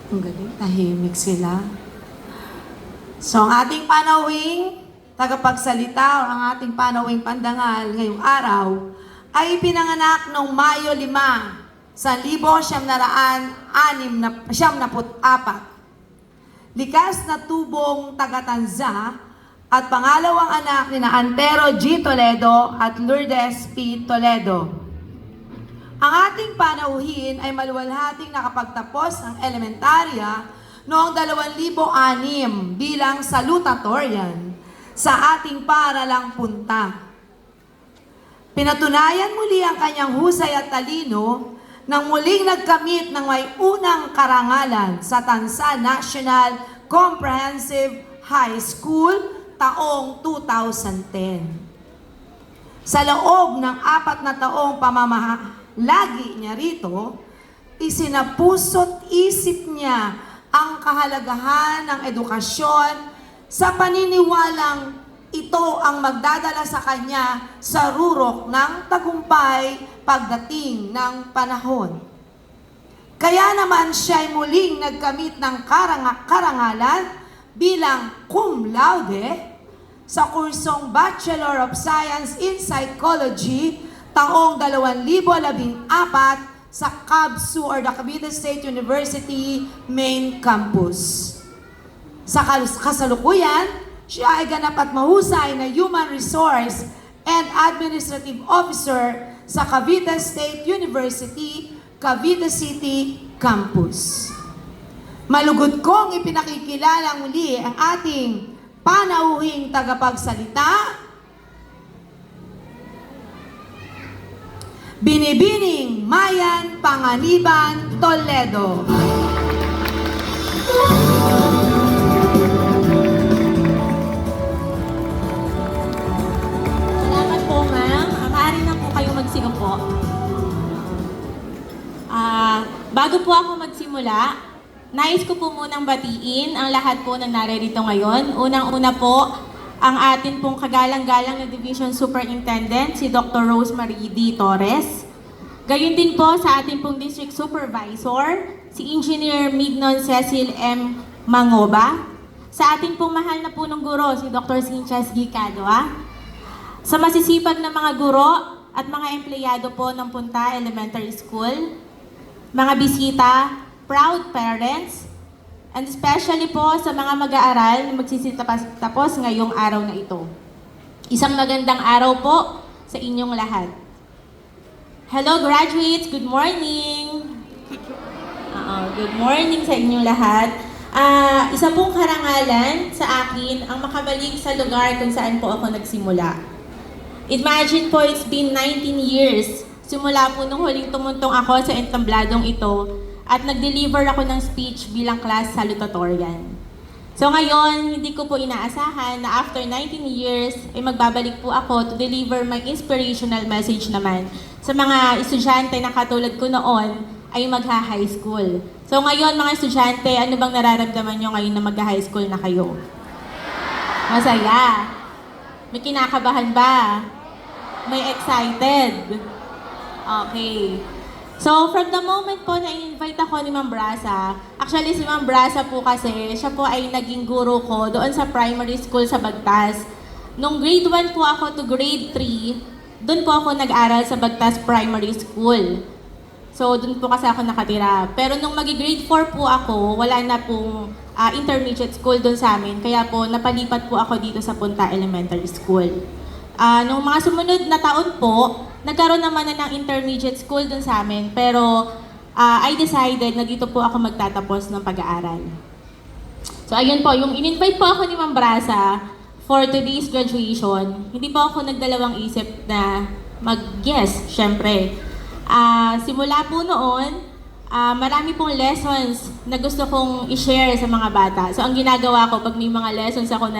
Ang galing, tahimik sila. So, ang ating panawing tagapagsalita o ang ating panawing pandangal ngayong araw ay pinanganak noong Mayo 5, 1964. Likas na tubong taga-Tanza at pangalawang anak ni na Antero G. Toledo at Lourdes P. Toledo. Ang ating panauhin ay maluwalhating nakapagtapos ng elementarya noong 2006 bilang salutatorian sa ating paaralang Punta. Pinatunayan muli ang kanyang husay at talino nang muling nagkamit ng may unang karangalan sa Tansa National Comprehensive High School taong 2010. Sa loob ng 4 na taong pamamahagi niya rito, isinapuso't isip niya ang kahalagahan ng edukasyon sa paniniwalang ito ang magdadala sa kanya sa rurok ng tagumpay pagdating ng panahon. Kaya naman siya ay muling nagkamit ng karangalan bilang cum laude sa kursong Bachelor of Science in Psychology taong 2014 sa CABSU or the Cavite State University Main Campus. Sa kasalukuyan, siya ay ganap at mahusay na Human Resource and Administrative Officer sa Cavite State University, Cavite City Campus. Malugod kong ipinakikilala muli ang ating panauhing tagapagsalita, Binibining Mayan Panganiban Toledo. Salamat po, ma'am. Maaari na po kayo magsiupo. Bago po ako magsimula, nais ko po munang batiin ang lahat po na naririto ngayon. Unang-una po, ang atin pong kagalang-galang na Division Superintendent, si Dr. Rosemary D. Torres. Gayon din po sa ating pong District Supervisor, si Engineer Mignon Cecil M. Mangoba. Sa ating pong mahal na punong guro, si Dr. Cinchas G. Cadua. Sa masisipag na mga guro at mga empleyado po ng Punta Elementary School, mga bisita, proud parents, and especially po sa mga mag-aaral na magsisitapos ngayong araw na ito. Isang magandang araw po sa inyong lahat. Hello graduates, good morning! Good morning sa inyong lahat. Isa pong karangalan sa akin ang makabalik sa lugar kung saan po ako nagsimula. Imagine po, it's been 19 years simula po nung huling tumuntong ako sa entambladong ito at nag-deliver ako ng speech bilang class salutatorian. So ngayon, hindi ko po inaasahan na after 19 years, ay magbabalik po ako to deliver my inspirational message naman sa mga estudyante na katulad ko noon ay magha-high school. So ngayon mga estudyante, ano bang nararamdaman nyo ngayon na magha-high school na kayo? Masaya. May kinakabahan ba? May excited? Okay. So, from the moment po na in-invite ako ni Ma'am Brasa, actually si Ma'am Brasa po kasi, siya po ay naging guro ko doon sa primary school sa Bagtas. Nung grade 1 po ako to grade 3, doon po ako nag-aral sa Bagtas Primary School. So, doon po kasi ako nakatira. Pero nung magi-grade 4 po ako, wala na pong intermediate school doon sa amin. Kaya po, napalipat po ako dito sa Punta Elementary School. Nung mga sumunod na taon po, nagkaroon naman na ng intermediate school dun sa amin, pero I decided na dito po ako magtatapos ng pag-aaral. So ayun po, yung in-invite po ako ni Ma'am Brasa for today's graduation, hindi po ako nagdalawang isip na mag-guess, syempre. Simula po noon, marami pong lessons na gusto kong i-share sa mga bata. So ang ginagawa ko, pag may mga lessons ako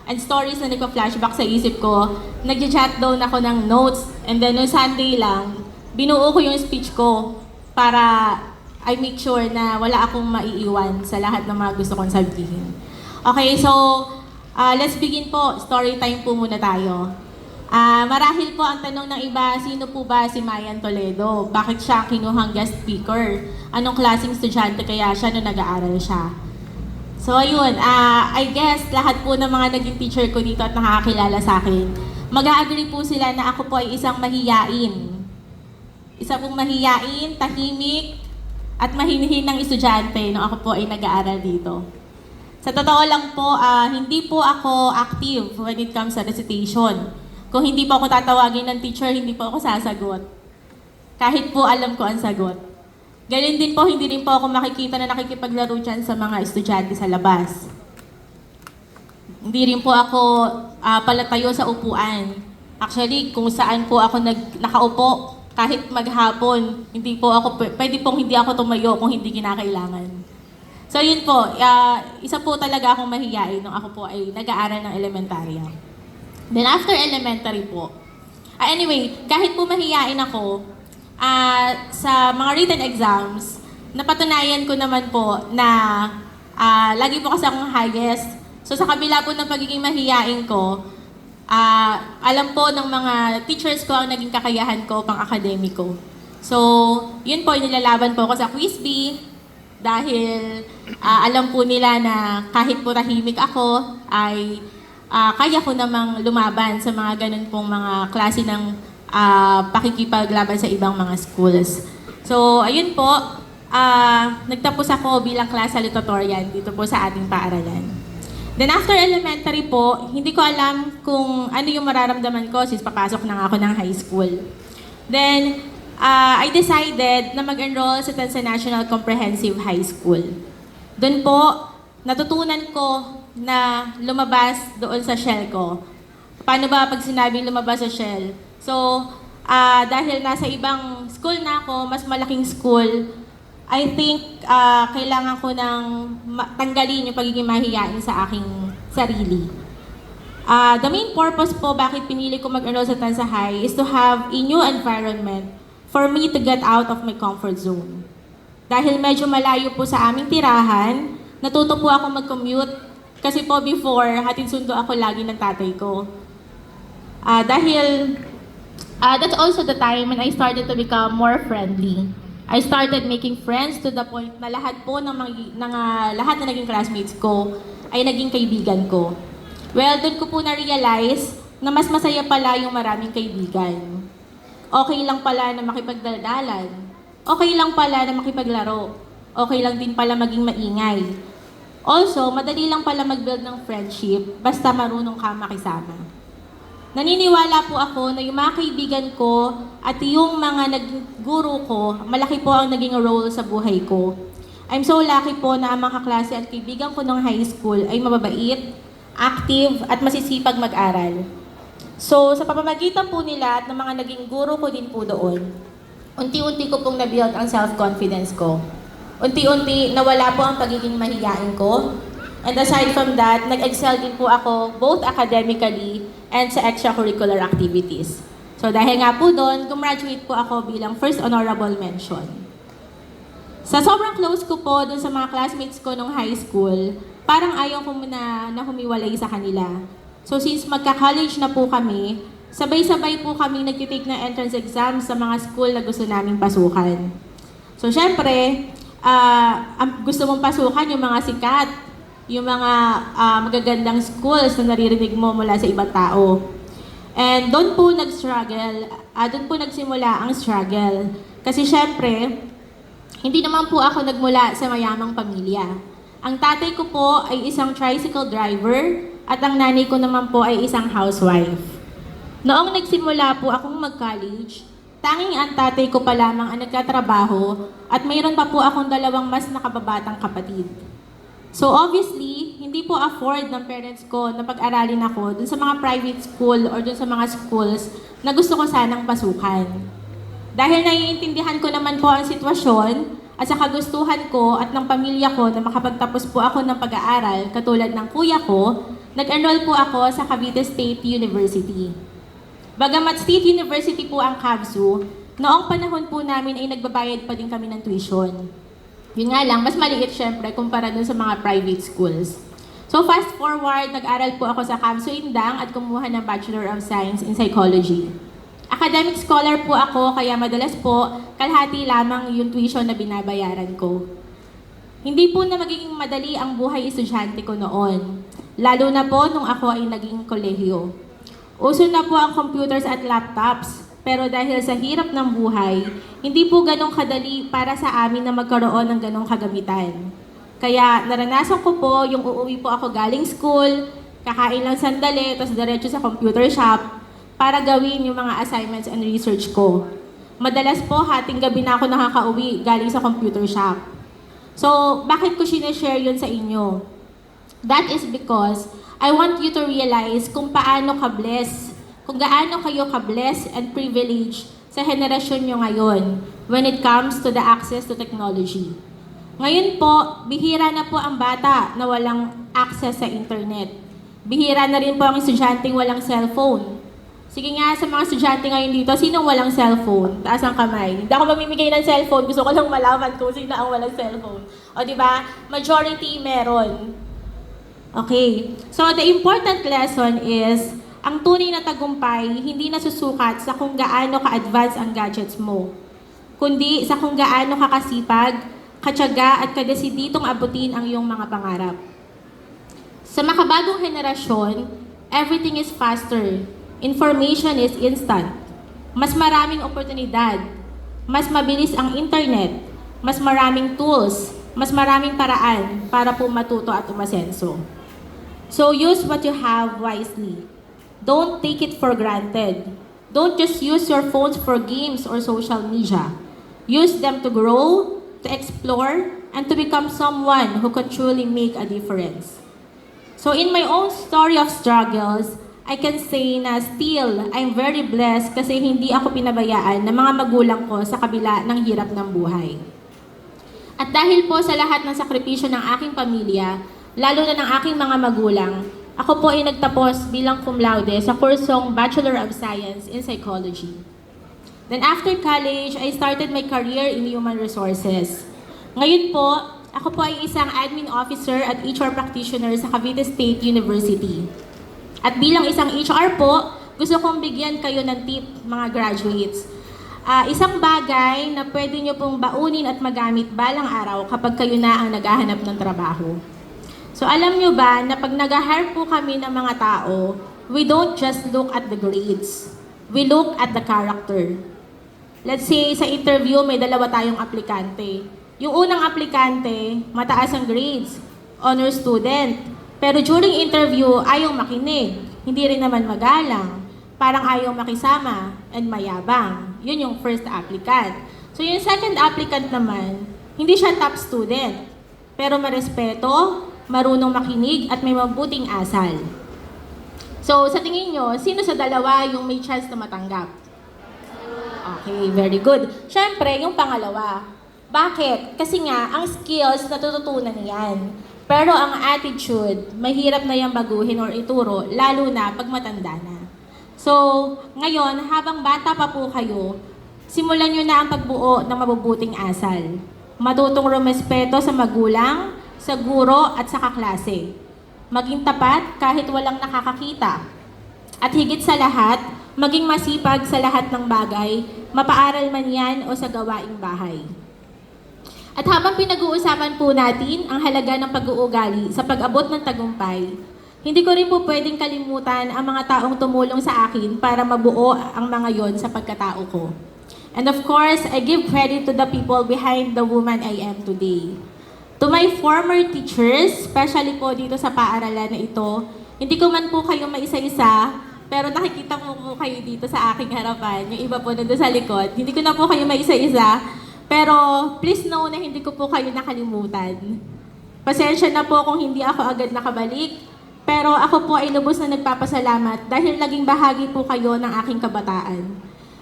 and stories na nagpa-flashback sa isip ko, nag-jot down ako ng notes. And then, noong Sunday lang, binuo ko yung speech ko para I make sure na wala akong maiiwan sa lahat ng mga gusto kong sabihin. Okay, so, let's begin po. Story time po muna tayo. Marahil po ang tanong ng iba, sino po ba si Mayan Toledo? Bakit siya kinuhang guest speaker? Anong klaseng estudyante kaya siya nung nag-aaral siya? So ayun, I guess lahat po ng mga naging teacher ko dito at nakakakilala sa akin, mag-a-agree po sila na ako po ay isang mahiyain. Isa pong mahiyain, tahimik, at mahinihinang estudyante nung ako po ay nag-aaral dito. Sa totoo lang po, hindi po ako active when it comes sa recitation. Kung hindi po ako tatawagin ng teacher, hindi po ako sasagot. Kahit po alam ko ang sagot. Ganun din po, hindi rin po ako makikita na nakikipaglaro dyan sa mga estudyante sa labas. Hindi rin po ako palatayo sa upuan. Actually, kung saan po ako nakaupo, kahit maghapon, hindi po ako, pwede pong hindi ako tumayo kung hindi kinakailangan. So yun po, isa po talaga akong mahiyain nung ako po ay nag-aaral ng elementarya. Then after elementary po, anyway, kahit po mahiyain ako, sa mga written exams, napatunayan ko naman po na lagi po kasi akong highest. So sa kabila po ng pagiging mahiyain ko, alam po ng mga teachers ko ang naging kakayahan ko pang akademiko. So, yun po, nilalaban po ako sa Quiz B dahil alam po nila na kahit po tahimik ako ay kaya ko namang lumaban sa mga ganun pong mga klase ng pakikipaglaban sa ibang mga schools. So, ayun po, nagtapos ako bilang class salutatorian dito po sa ating paaralan. Then after elementary po, hindi ko alam kung ano yung mararamdaman ko since papasok na nga ako ng high school. Then, I decided na mag-enroll sa Tansa National Comprehensive High School. Doon po, natutunan ko na lumabas doon sa shell ko. Paano ba pag sinabing lumabas sa shell? So, dahil nasa ibang school na ako, mas malaking school, I think kailangan ko nang tanggalin yung pagiging mahiyain sa aking sarili. The main purpose po bakit pinili ko mag-enroll sa Tansa High is to have a new environment for me to get out of my comfort zone. Dahil medyo malayo po sa aming tirahan, natuto po ako mag-commute kasi po before, hatid sundo ako lagi ng tatay ko. That's also the time when I started to become more friendly. I started making friends to the point na lahat po lahat na naging classmates ko ay naging kaibigan ko. Well, doon ko po na-realize na mas masaya pala yung maraming kaibigan. Okay lang pala na makipagdaldalan. Okay lang pala na makipaglaro. Okay lang din pala maging maingay. Also, madali lang pala mag-build ng friendship basta marunong ka makisama. Naniniwala po ako na yung mga kaibigan ko at yung mga nag-guro ko, malaki po ang naging role sa buhay ko. I'm so lucky po na ang mga kaklase at kaibigan ko ng high school ay mababait, active at masisipag mag-aral. So, sa pamamagitan po nila at ng mga naging guro ko din po doon, unti-unti ko pong na-build ang self-confidence ko. Unti-unti nawala po ang pagiging mahiyain ko. And aside from that, nag-excel din po ako both academically and sa extracurricular activities. So dahil nga po doon, gumraduate po ako bilang first honorable mention. Sa sobrang close ko po doon sa mga classmates ko nung high school, parang ayaw ko muna na humiwalay sa kanila. So since magka-college na po kami, sabay-sabay po kami nagtitake ng entrance exam sa mga school na gusto naming pasukan. So syempre, gusto mong pasukan yung mga sikat, yung mga magagandang schools na naririnig mo mula sa ibang tao. And doon po nag-struggle, doon po nagsimula ang struggle. Kasi syempre, hindi naman po ako nagmula sa mayamang pamilya. Ang tatay ko po ay isang tricycle driver at ang nanay ko naman po ay isang housewife. Noong nagsimula po akong mag-college, tanging ang tatay ko pa lamang ang nagkatrabaho at mayroon pa po akong dalawang mas nakababatang kapatid. So obviously, hindi po afford ng parents ko na pag-aralin ako dun sa mga private school or dun sa mga schools na gusto ko sanang pasukan. Dahil naiintindihan ko naman po ang sitwasyon at sa kagustuhan ko at ng pamilya ko na makapagtapos po ako ng pag-aaral katulad ng kuya ko, nag-enroll po ako sa Cavite State University. Bagamat State University po ang CAVSU, noong panahon po namin ay nagbabayad pa din kami ng tuition. Yun nga lang, mas maliit syempre kumpara dun sa mga private schools. So fast forward, nag-aral po ako sa Camso Indang at kumuha ng Bachelor of Science in Psychology. Academic scholar po ako, kaya madalas po, kalahati lamang yung tuition na binabayaran ko. Hindi po na magiging madali ang buhay estudyante ko noon, lalo na po nung ako ay naging kolehiyo. Uso na po ang computers at laptops, pero dahil sa hirap ng buhay, hindi po ganong kadali para sa amin na magkaroon ng ganong kagamitan. Kaya naranasan ko po yung uuwi po ako galing school, kakain lang sandali, tapos diretso sa computer shop para gawin yung mga assignments and research ko. Madalas po, hating gabi na ako nakakauwi galing sa computer shop. So, bakit ko sinashare yun sa inyo? That is because I want you to realize kung paano ka-bless, kung gaano kayo ka-bless and privileged sa henerasyon nyo ngayon when it comes to the access to technology. Ngayon po, bihira na po ang bata na walang access sa internet. Bihira na rin po ang estudyanteng walang cellphone. Sige nga, sa mga estudyante ngayon dito, sinong walang cellphone? Taas ang kamay. Hindi ako mamimigay ng cellphone. Gusto ko lang malaman kung sino ang walang cellphone. O diba? Majority meron. Okay. So the important lesson is, ang tunay na tagumpay, hindi nasusukat sa kung gaano ka-advance ang gadgets mo, kundi sa kung gaano ka kasipag, katyaga at kadesiditong abutin ang iyong mga pangarap. Sa makabagong henerasyon, everything is faster. Information is instant. Mas maraming oportunidad. Mas mabilis ang internet. Mas maraming tools. Mas maraming paraan para po matuto at umasenso. So use what you have wisely. Don't take it for granted. Don't just use your phones for games or social media. Use them to grow, to explore, and to become someone who could truly make a difference. So in my own story of struggles, I can say na still, I'm very blessed kasi hindi ako pinabayaan ng mga magulang ko sa kabila ng hirap ng buhay. At dahil po sa lahat ng sakripisyo ng aking pamilya, lalo na ng aking mga magulang, ako po ay nagtapos bilang cum laude sa kursong Bachelor of Science in Psychology. Then after college, I started my career in human resources. Ngayon po, ako po ay isang admin officer at HR practitioner sa Cavite State University. At bilang isang HR po, gusto kong bigyan kayo ng tip, mga graduates. Isang bagay na pwede nyo pong baunin at magamit balang araw kapag kayo na ang naghahanap ng trabaho. So alam nyo ba na pag nag-hire po kami ng mga tao, we don't just look at the grades. We look at the character. Let's say, sa interview, may dalawa tayong aplikante. Yung unang aplikante, mataas ang grades, honor student. Pero during interview, ayaw makinig. Hindi rin naman magalang. Parang ayaw makisama and mayabang. Yun yung first applicant. So yung second applicant naman, hindi siya top student. Pero marespeto, marunong makinig at may mabuting asal. So sa tingin nyo, sino sa dalawa yung may chance na matanggap? Okay, very good. Siyempre, yung pangalawa. Bakit? Kasi nga, ang skills natututunan niyan. Pero ang attitude, mahirap na yung baguhin or ituro, lalo na pag matanda na. So, ngayon, habang bata pa po kayo, simulan nyo na ang pagbuo ng mabubuting asal. Matutong rumespeto sa magulang, sa guro at sa kaklase. Maging tapat kahit walang nakakakita. At higit sa lahat, maging masipag sa lahat ng bagay, mapaaral man yan o sa gawaing bahay. At habang pinag-uusapan po natin ang halaga ng pag-uugali sa pag-abot ng tagumpay, hindi ko rin po pwedeng kalimutan ang mga taong tumulong sa akin para mabuo ang mga yon sa pagkatao ko. And of course, I give credit to the people behind the woman I am today. To my former teachers, especially po dito sa paaralan na ito, hindi ko man po kayo maisa-isa, pero nakikita ko po kayo dito sa aking harapan, yung iba po nandun sa likod. Hindi ko na po kayo maisa-isa, pero please know na hindi ko po kayo nakalimutan. Pasensya na po kung hindi ako agad nakabalik, pero ako po ay lubos na nagpapasalamat dahil naging bahagi po kayo ng aking kabataan.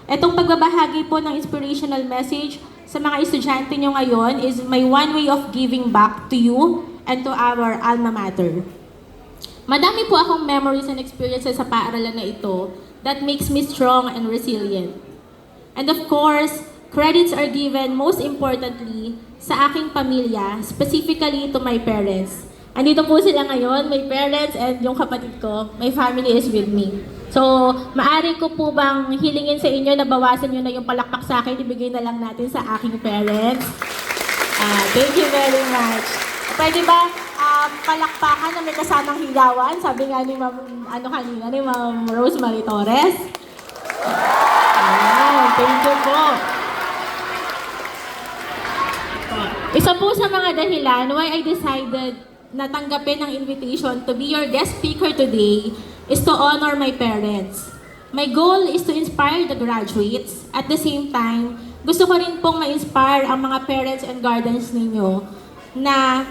Itong pagbabahagi po ng inspirational message sa mga estudyante nyo ngayon is my one way of giving back to you and to our alma mater. Madami po akong memories and experiences sa paaralan na ito that makes me strong and resilient. And of course, credits are given most importantly sa aking pamilya, specifically to my parents. Andito po sila ngayon, my parents and yung kapatid ko, my family is with me. So, maari ko po bang hilingin sa inyo na bawasan nyo na yung palakpak sa akin, ibigay na lang natin sa aking parents. Thank you very much. Pwede ba palakpakan na may kasamang higawan? Sabi nga ni Ma'am, kanina, ni Ma'am Rosemary Torres. Thank you po. Isa po sa mga dahilan why I decided na tanggapin ang invitation to be your guest speaker today is to honor my parents. My goal is to inspire the graduates. At the same time, gusto ko rin pong ma-inspire ang mga parents and guardians ninyo na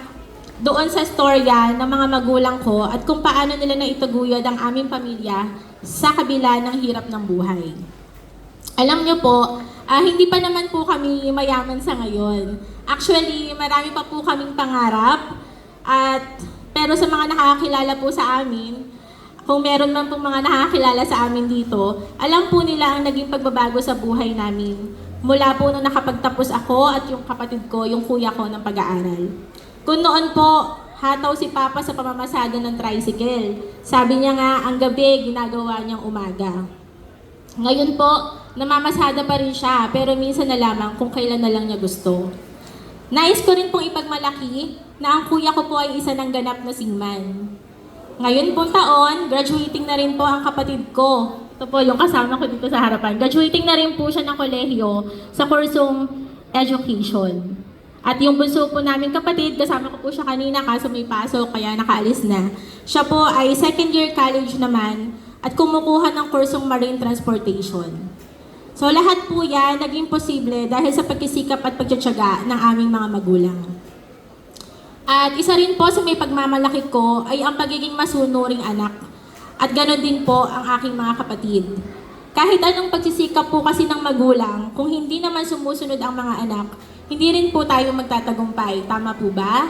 doon sa storya ng mga magulang ko at kung paano nila na itaguyod ang aming pamilya sa kabila ng hirap ng buhay. Alam niyo po, hindi pa naman po kami mayaman sa ngayon. Actually, marami pa po kaming pangarap. Pero sa mga nakakakilala po sa amin, kung meron man pong mga nakakakilala sa amin dito, alam po nila ang naging pagbabago sa buhay namin. Mula po nung nakapagtapos ako at yung kapatid ko, yung kuya ko ng pag-aaral. Kung noon po, hataw si Papa sa pamamasada ng tricycle. Sabi niya nga, ang gabi, ginagawa niyang umaga. Ngayon po, namamasada pa rin siya, pero minsan na lamang kung kailan na lang niya gusto. Nais ko rin pong ipagmalaki na ang kuya ko po ay isa ng ganap na seaman. Ngayon pong taon, graduating na rin po ang kapatid ko. Ito po yung kasama ko dito sa harapan. Graduating na rin po siya ng kolehiyo sa kursong education. At yung bunso po namin kapatid, kasama ko po siya kanina kaso may pasok kaya nakaalis na. Siya po ay second year college naman at kumukuha ng kursong marine transportation. So lahat po yan naging posible dahil sa pagkisikap at pagtsatsaga ng aming mga magulang. At isa rin po sa may pagmamalaki ko ay ang pagiging masunuring anak. At ganoon din po ang aking mga kapatid. Kahit anong pagsisikap po kasi ng magulang, kung hindi naman sumusunod ang mga anak, hindi rin po tayo magtatagumpay. Tama po ba?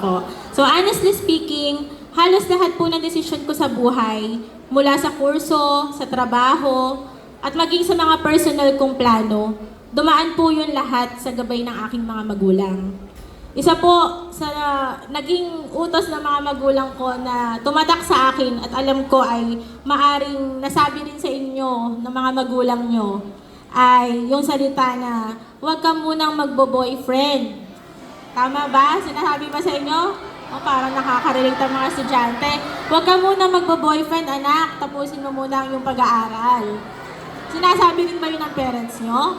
Po. So honestly speaking, halos lahat po ng desisyon ko sa buhay, mula sa kurso, sa trabaho, at maging sa mga personal kong plano, dumaan po yun lahat sa gabay ng aking mga magulang. Isa po sa naging utos ng mga magulang ko na tumatak sa akin at alam ko ay maaring nasabi rin sa inyo ng mga magulang nyo ay yung salita na huwag ka munang magbo-boyfriend. Tama ba? Sinasabi ba sa inyo? Parang nakaka-relate ang mga estudyante. Huwag ka munang magbo-boyfriend, anak. Tapusin mo muna ang iyong pag-aaral. Sinasabi rin ba yun ng parents nyo?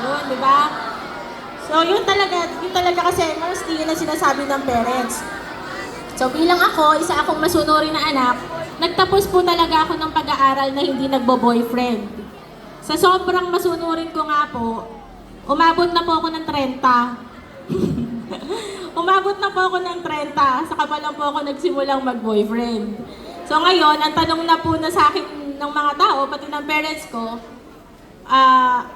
Yun, di ba? So, yun talaga kasi mostly yun ang sinasabi ng parents. So, bilang ako, isa akong masunurin na anak, nagtapos po talaga ako ng pag-aaral na hindi nagbo-boyfriend. Sa sobrang masunurin ko nga po, umabot na po ako ng 30. Umabot na po ako ng 30, saka pa lang po ako nagsimulang mag-boyfriend. So, ngayon, ang tanong na po na sa akin ng mga tao, pati ng parents ko,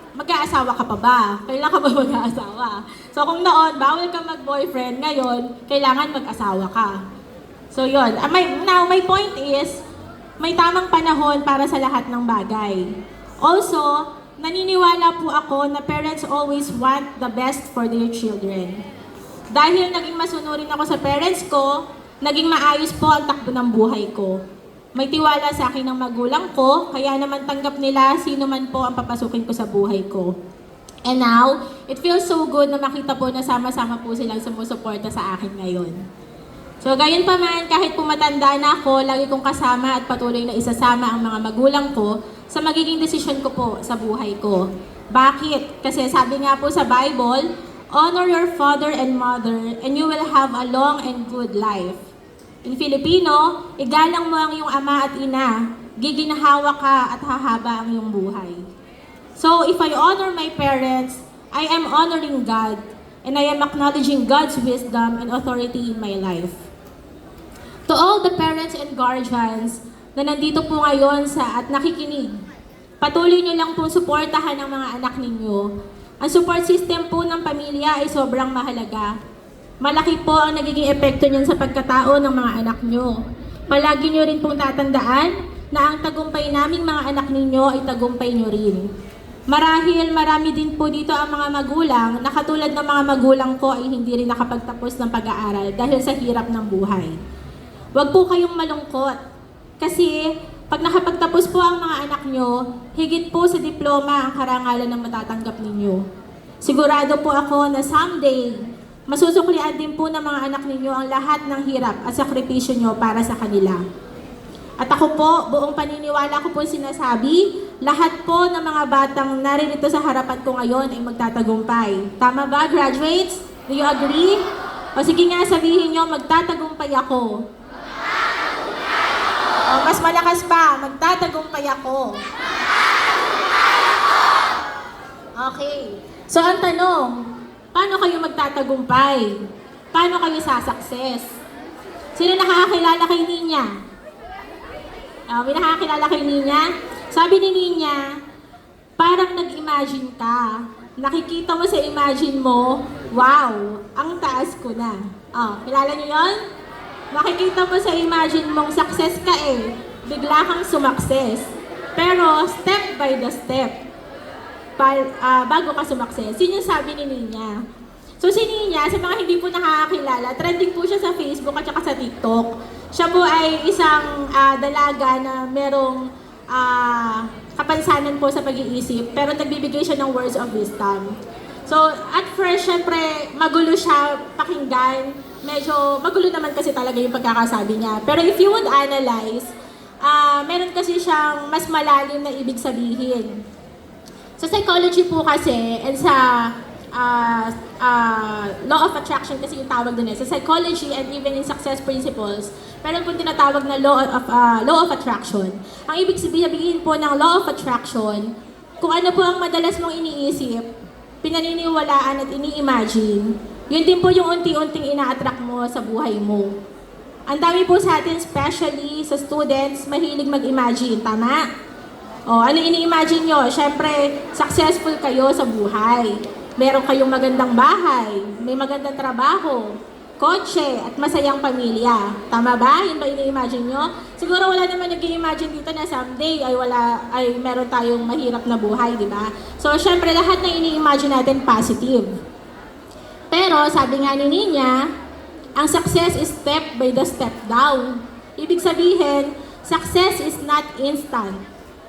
mag-aasawa ka pa ba? Kailan ka ba mag-aasawa? So kung noon, bawal ka mag-boyfriend, ngayon, kailangan mag-asawa ka. So yun. Now, my point is, may tamang panahon para sa lahat ng bagay. Also, naniniwala po ako na parents always want the best for their children. Dahil naging masunurin ako sa parents ko, naging maayos po ang takbo ng buhay ko. May tiwala sa akin ng magulang ko, kaya naman tanggap nila sino man po ang papasukin ko sa buhay ko. And now, it feels so good na makita po na sama-sama po silang sumusuporta sa akin ngayon. So, gayon pa man, kahit pumatanda na ako, lagi kong kasama at patuloy na isasama ang mga magulang ko sa magiging desisyon ko po sa buhay ko. Bakit? Kasi sabi nga po sa Bible, honor your father and mother and you will have a long and good life. In Filipino, igalang mo ang iyong ama at ina, giginhawa ka at hahaba ang iyong buhay. So, if I honor my parents, I am honoring God and I am acknowledging God's wisdom and authority in my life. To all the parents and guardians na nandito po ngayon at nakikinig, patuloy nyo lang pong suportahan ang mga anak ninyo. Ang support system po ng pamilya ay sobrang mahalaga. Malaki po ang nagiging epekto niyan sa pagkatao ng mga anak nyo. Palagi nyo rin pong tatandaan na ang tagumpay naming mga anak ninyo ay tagumpay nyo rin. Marahil marami din po dito ang mga magulang na katulad ng mga magulang ko ay hindi rin nakapagtapos ng pag-aaral dahil sa hirap ng buhay. Huwag po kayong malungkot kasi pag nakapagtapos po ang mga anak nyo, higit po sa diploma ang karangalan ng matatanggap ninyo. Sigurado po ako na someday, masusuklian din po ng mga anak ninyo ang lahat ng hirap at sakripisyo nyo para sa kanila. At ako po, buong paniniwala ko po sinasabi, lahat po ng mga batang naririto sa harapan ko ngayon ay magtatagumpay. Tama ba, graduates? Do you agree? O sige nga, sabihin nyo, magtatagumpay ako. O, mas malakas pa, magtatagumpay ako. Okay. So, ang tanong, paano kayo magtatagumpay? Paano kayo sasucess? Sino nakakakilala kay Ninya? May nakakilala kay Ninya? Sabi ni Ninya, parang nag-imagine ka. Nakikita mo sa imagine mo, wow, ang taas ko na. Kilala niyo yon? Makikita mo sa imagine mong success ka eh. Bigla kang sumakses. Pero step by the step, bago ka sumakses. Yun yung sabi ni Ninya. So si Ninya, sa mga hindi po nakakakilala, trending po siya sa Facebook at saka sa TikTok. Siya po ay isang dalaga na merong kapansanan po sa pag-iisip, pero nagbibigay siya ng words of wisdom. So, at first, syempre, magulo siya pakinggan. Medyo magulo naman kasi talaga yung pagkakasabi niya. Pero if you would analyze, meron kasi siyang mas malalim na ibig sabihin. Sa psychology po kasi, and sa law of attraction kasi yung tawag din sa psychology and even in success principles, meron po tinatawag na law of attraction. Ang ibig sabihin po ng law of attraction, kung ano po ang madalas mong iniisip, pinaniniwalaan at ini-imagine, yun din po yung unti-unting ina-attract mo sa buhay mo. Ang dami po sa atin, especially sa students, mahilig mag-imagine, tama? Ano ini-imagine nyo? Siyempre, successful kayo sa buhay. Meron kayong magandang bahay, may magandang trabaho, kotse, at masayang pamilya. Tama ba? Yun ba ini-imagine nyo? Siguro wala naman nag-i-imagine dito na someday ay meron tayong mahirap na buhay, di ba? So, syempre, lahat na ini-imagine natin positive. Pero, sabi nga ni Ninya, ang success is step by the step down. Ibig sabihin, success is not instant.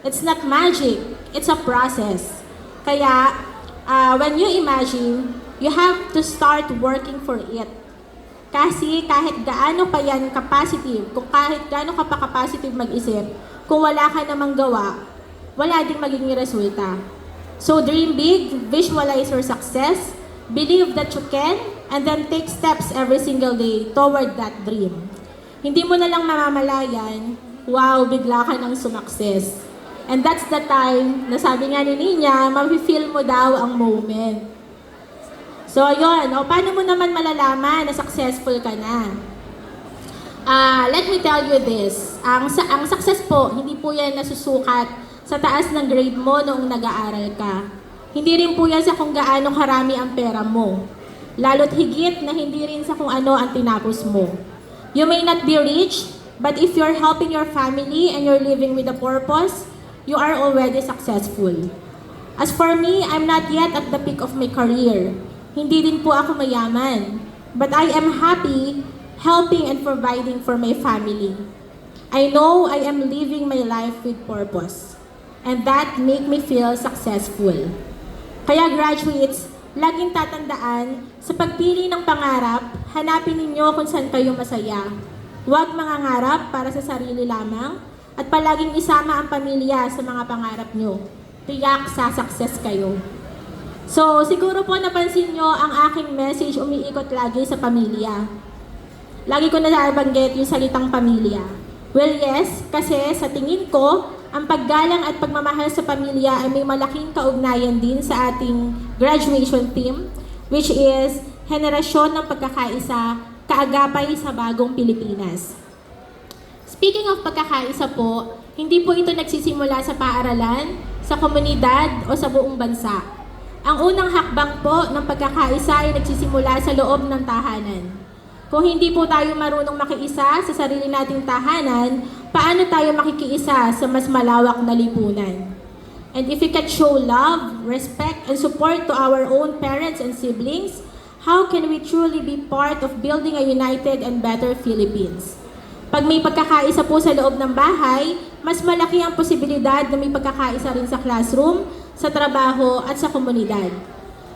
It's not magic. It's a process. Kaya, when you imagine, you have to start working for it. Kasi kahit gaano pa yan ka-positive, kung kahit gaano ka pa ka-positive mag-isip, kung wala ka namang gawa, wala ding magiging resulta. So dream big, visualize your success, believe that you can, and then take steps every single day toward that dream. Hindi mo na lang mamamalayan, wow, bigla ka nang sumakses. And that's the time na sabi nga ni Ninya, ma-feel mo daw ang moment. So, yun. Paano mo naman malalaman na successful ka na? Let me tell you this. Ang success po, hindi po yan nasusukat sa taas ng grade mo noong nag-aaral ka. Hindi rin po yan sa kung gaano karami ang pera mo. Lalo't higit na hindi rin sa kung ano ang tinapos mo. You may not be rich, but if you're helping your family and you're living with a purpose, you are already successful. As for me, I'm not yet at the peak of my career. Hindi din po ako mayaman. But I am happy helping and providing for my family. I know I am living my life with purpose. And that make me feel successful. Kaya graduates, laging tatandaan, sa pagpili ng pangarap, hanapin ninyo kung saan kayo masaya. Huwag mangangarap para sa sarili lamang, at palaging isama ang pamilya sa mga pangarap nyo. Tiyak sa success kayo. So, siguro po napansin nyo ang aking message umiikot lagi sa pamilya. Lagi ko nabanggit yung salitang pamilya. Well, yes, kasi sa tingin ko, ang paggalang at pagmamahal sa pamilya ay may malaking kaugnayan din sa ating graduation theme, which is Henerasyon ng Pagkakaisa, Kaagapay sa Bagong Pilipinas. Speaking of pagkakaisa po, hindi po ito nagsisimula sa paaralan, sa komunidad o sa buong bansa. Ang unang hakbang po ng pagkakaisa ay nagsisimula sa loob ng tahanan. Kung hindi po tayo marunong makiisa sa sarili nating tahanan, paano tayo makikiisa sa mas malawak na lipunan? And if we can show love, respect, and support to our own parents and siblings, how can we truly be part of building a united and better Philippines? Pag may pagkakaisa po sa loob ng bahay, mas malaki ang posibilidad na may pagkakaisa rin sa classroom, sa trabaho, at sa komunidad.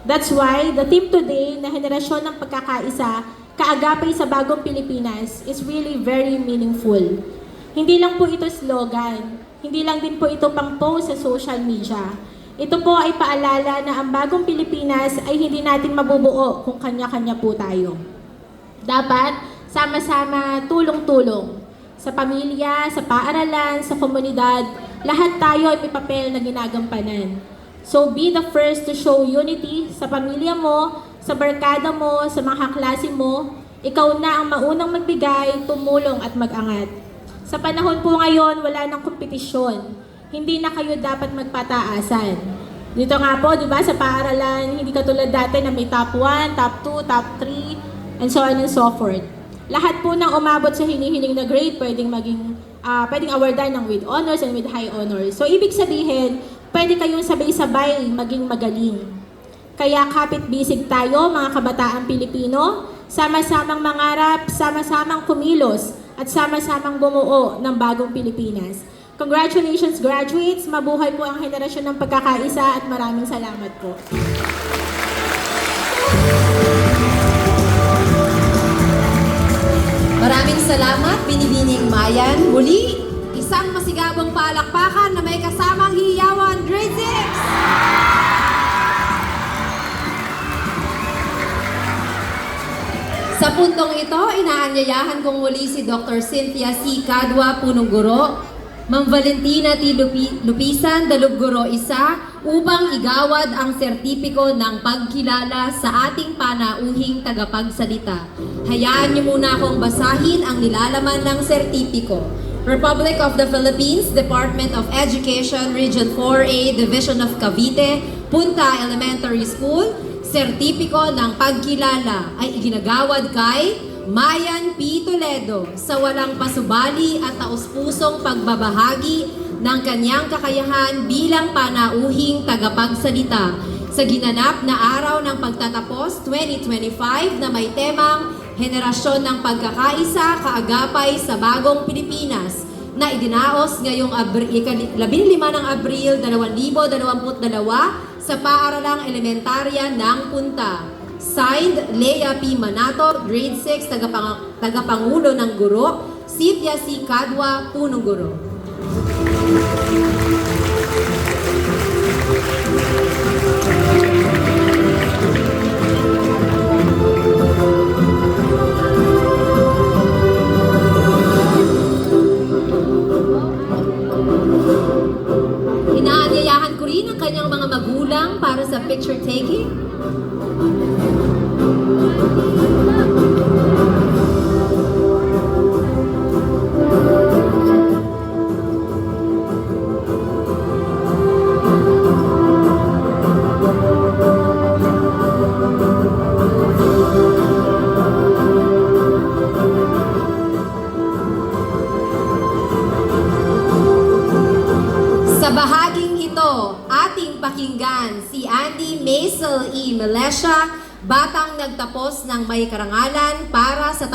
That's why the theme today na henerasyon ng pagkakaisa, kaagapay sa bagong Pilipinas is really very meaningful. Hindi lang po ito slogan, hindi lang din po ito pang post sa social media. Ito po ay paalala na ang bagong Pilipinas ay hindi natin mabubuo kung kanya-kanya po tayo. Dapat sama-sama tulong-tulong. Sa pamilya, sa paaralan, sa komunidad, lahat tayo ay may papel na ginagampanan. So be the first to show unity sa pamilya mo, sa barkada mo, sa mga kaklase mo. Ikaw na ang maunang magbigay, tumulong at mag-angat. Sa panahon po ngayon, wala nang kompetisyon. Hindi na kayo dapat magpataasan. Dito nga po, di ba, sa paaralan, hindi katulad dati na may top 1, top 2, top 3, and so on and so forth. Lahat po ng umabot sa hinihiling na grade, pwedeng awardan ng with honors and with high honors. So, ibig sabihin, pwede kayong sabay-sabay maging magaling. Kaya kapit-bisig tayo, mga kabataang Pilipino, sama-samang mangarap, sama-samang kumilos, at sama-samang bumuo ng bagong Pilipinas. Congratulations, graduates! Mabuhay po ang henerasyon ng pagkakaisa at maraming salamat po. Maraming salamat, Binibining Mayan. Muli, isang masigabong palakpakan na may kasamang hiyawan, Grade 6! Sa puntong ito, inaanyayahan kong muli si Dr. Cynthia C. Cadwa, Punong Guro, Ma'am Valentina T. Lupisan, Dalub Guro Isa, upang igawad ang sertipiko ng pagkilala sa ating panauhing tagapagsalita. Hayaan niyo muna akong basahin ang nilalaman ng sertipiko. Republic of the Philippines, Department of Education, Region 4A, Division of Cavite, Punta Elementary School, sertipiko ng pagkilala ay iginagawad kay Mayan P. Toledo sa walang pasubali at taus-pusong pagbabahagi ng kanyang kakayahan bilang panauhing tagapagsalita sa ginanap na araw ng pagtatapos 2025 na may temang Henerasyon ng Pagkakaisa, Kaagapay sa Bagong Pilipinas na idinaos ngayong 15 ng Abril 2022 sa paaralang elementarya ng Punta. Signed, Lea P. Manato, Grade 6, Tagapangulo ng Guro, Cynthia C. Cadwa, Punong Guro. Inaanyayahan ko rin ang kanyang mga magulang para sa picture taking. Sa bahaging ito, ating pakinggan si Andy Maisel E. Melesha, batang nagtapos ng may karangalan para sa